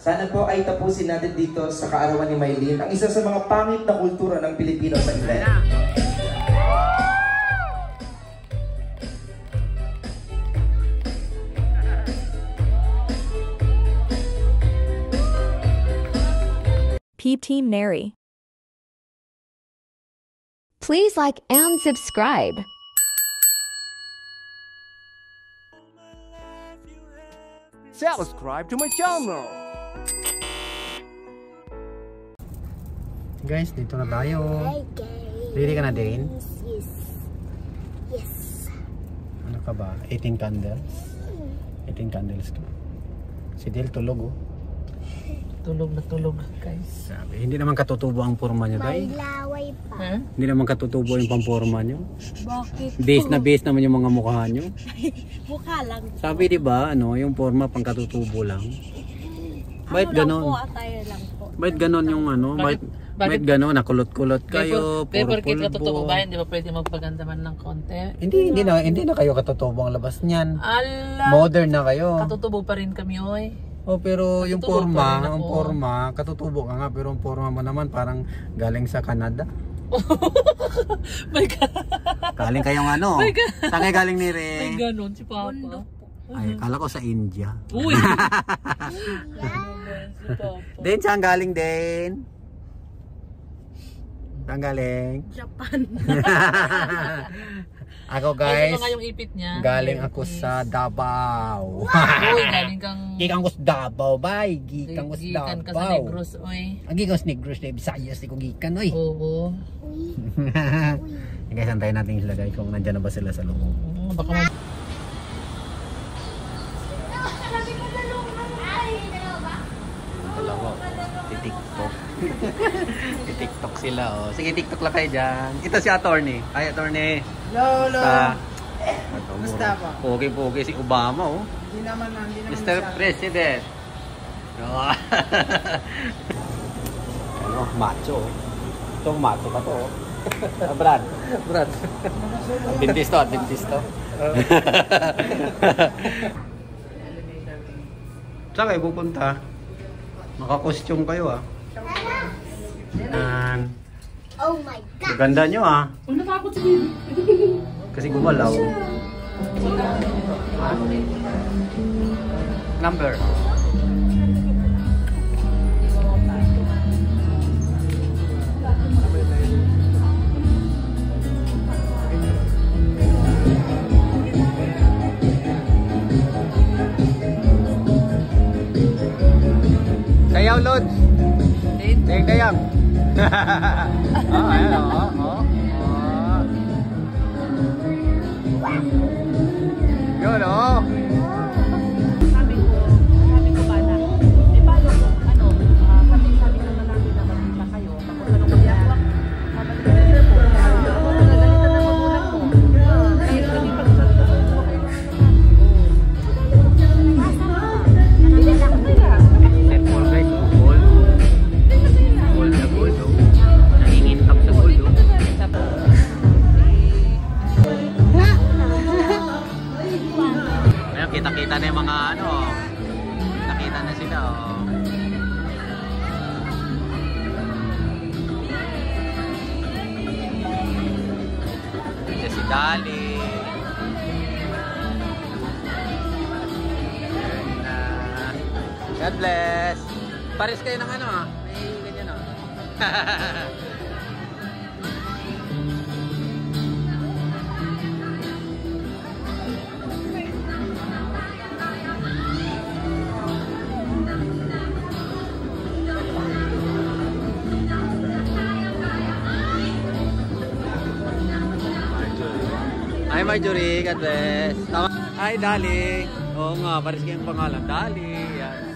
Sana po ay tapusin natin dito sa kaarawan ni Mylene ang isa sa mga pangit na kultura ng Pilipino sa iba. Peep Team Neri. Please like and subscribe. Subscribe to my channel. Guys, dito na tayo. Hi guys. Ready ka na din? Yes. Yes. Ano ka ba? 18 candles? 18 candles ka. Si Del tulog oh. Tulog na tulog guys. Sabi, hindi naman katutubo ang forma nyo tayo. May laway pa. Huh? Hindi naman katutubo yung pamporma nyo. Bakit? Base na base naman yung mga mukha nyo. Mukha lang. Sabi di ba ano, yung forma pang katutubo lang. Bakit ganon? Ako tayo lang po. Bakit ganon yung ano? Bakit ganon? Nakulot-kulot kayo, Paper kit puro katutubo pulbo. ba? Hindi ba pwede magpaganda man ng konti? Hindi na kayo katutubo ang labas niyan. Ala! Modern na kayo. Katutubo pa rin kami oy. Oh, pero yung Katutubo pa rin forma, ako. katutubo ka nga, pero yung forma mo naman parang galing sa Canada. My God! Galing kayong ano? My God. Saan kayo galing ni Ay Re? ganon si Papa. Ay, kala ko sa India. Uy! Si Papa. Din, saan galing din? Saan galing? Japan. Ako Ay, guys, ano nga yung ipit niya? galing ako sa Davao. Uy, galing kang... Gikan ko sa Davao, bay. Gikan ko sa Davao. Gikan ka sa Negros, oy. Ang gikan ko sa Negros, na Visayas, di ko gikan, oy. Oo. Guys, antayin natin sila guys kung nandyan na ba sila sa loob. Baka mag... Dalawa. TikTok. TikTok sila, oh. Sige, TikTok lang kayo dyan. Ito si attorney. Ay, attorney. Lolo. Basta pa? Pogi-pogi si Obama, oh. Hindi naman Mr. President. Ano, macho. Ito, macho ka to. Brad. Adventista. Saan kayo pupunta? Naka-costume kayo ah. Yan. Oh my God. Ganda nyo ah. Natakot si Baby. Kasi gumalaw. Number. Sayaw, Lods. Dayang. Ayan oh. Yun oh. Sabi ko ba na, eh paano kung ano, sabi naman namin na magkita kayo, tapos ano ko yan, sabi ko na po, nagalitan na magulang ko. Kaya kami pag-sasabi ko kayo. Hindi na ako kaya. Temple guys, gold. Gold na gold oh. Nangingintab sa gold oh. Ayan, kita-kita na yung mga ano. Nakita na sila oh. Ito si Dali. God bless. Pares kayo ng ano ah. May ganyan oh. Hi Marjorie, God bless. Tama. Hi Dali. Oo nga, pares kayong pangalan. Dali. Yan.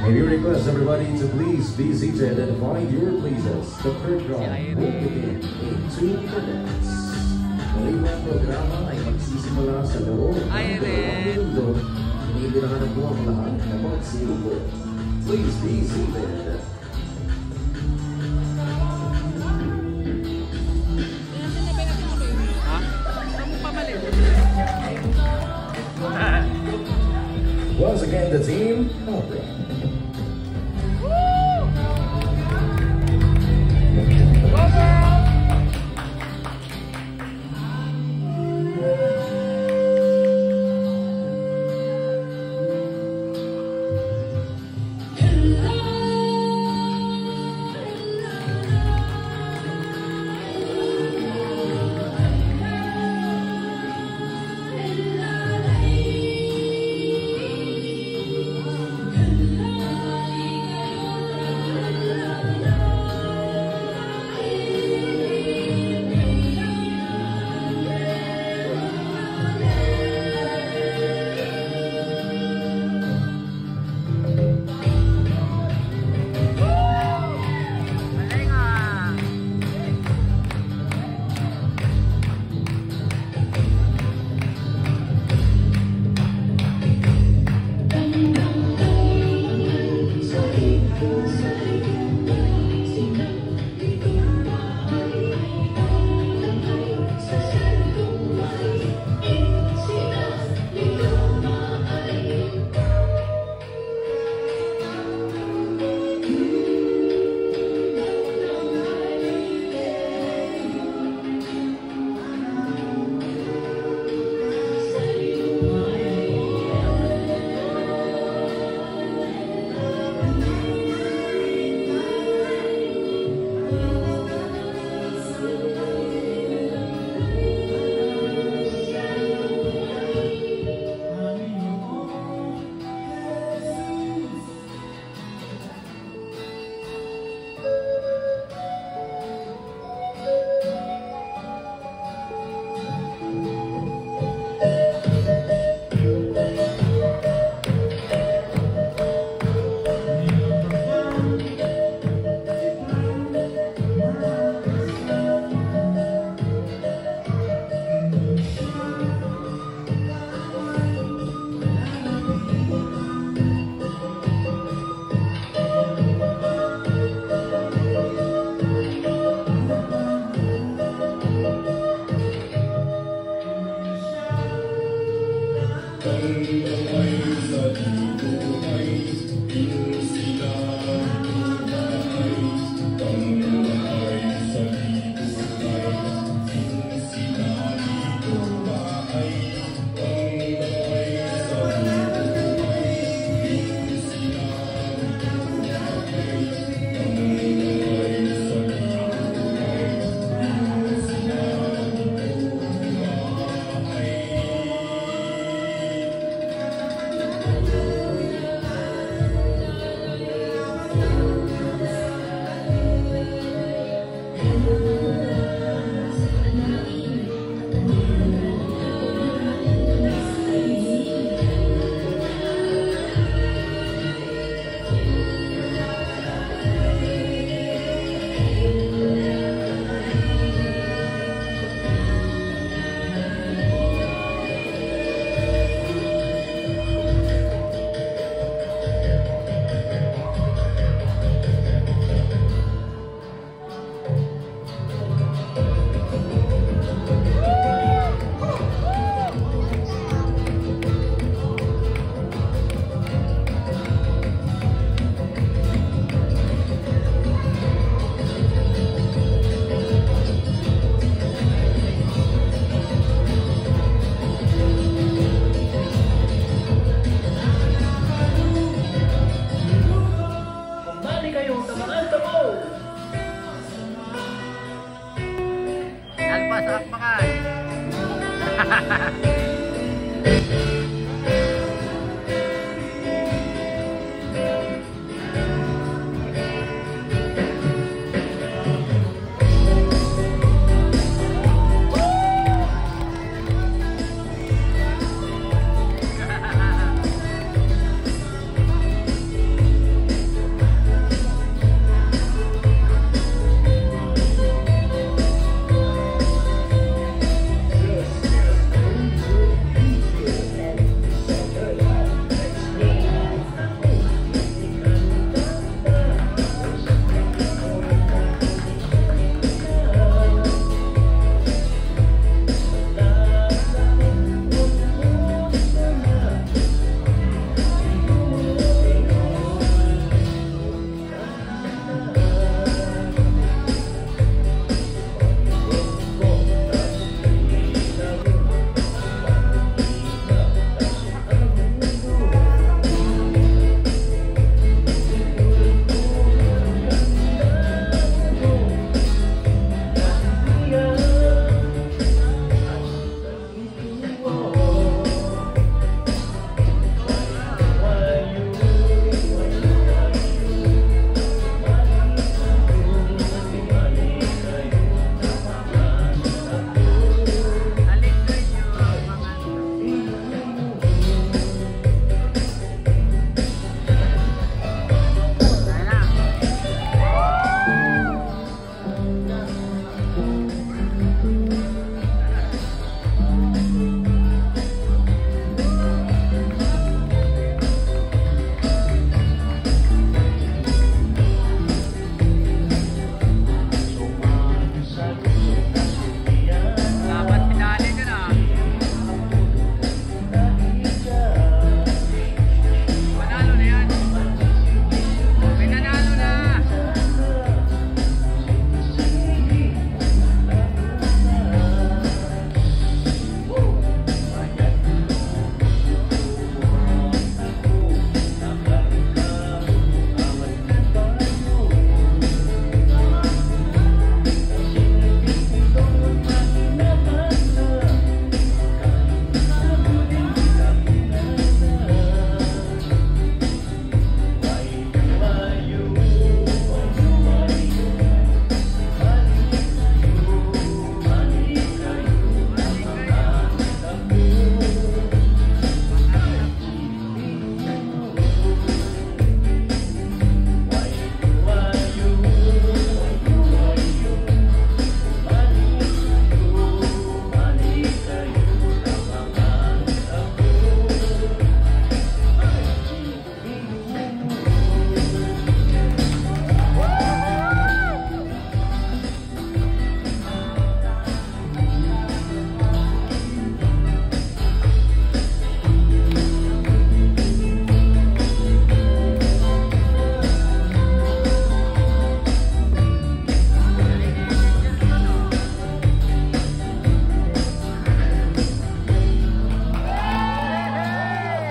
And we request everybody to please be seated and find your places. The third round will begin in 2 minutes. Muli po ang programa ay magsisimula sa loob ng 2 minuto. Iniilangan na po ang lahat na magsiubo. Please be seated. Once again, the team Opera.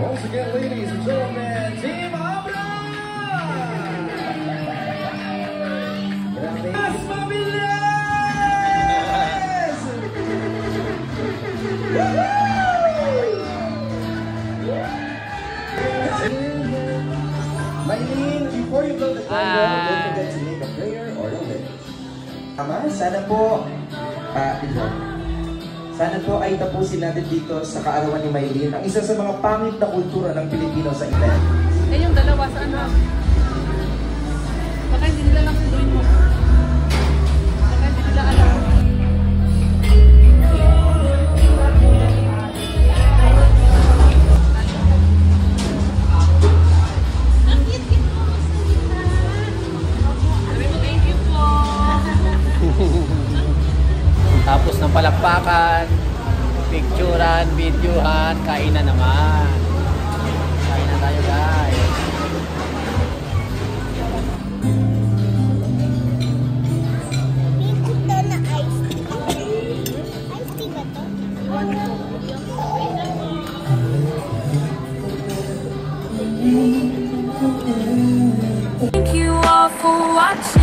Once again, ladies and gentlemen, Team Abra! Mas mabilis! Maylene, before you blow the candle, don't forget to make a prayer or a wish. Ama, sana po, sana po ay tapusin natin dito sa kaarawan ni Maylene ang isa sa mga pangit na kultura ng Pilipino sa event. Eh, yung dalawa sa ano? Baka hindi nila lang sunduin mo. Baka hindi nila alam. Thank you po. Tapos ng palakpakan, picturean, videohan, kainan naman. Kainan tayo guys. Ito na ice tea. Ice tea ba to? Thank you all for watching.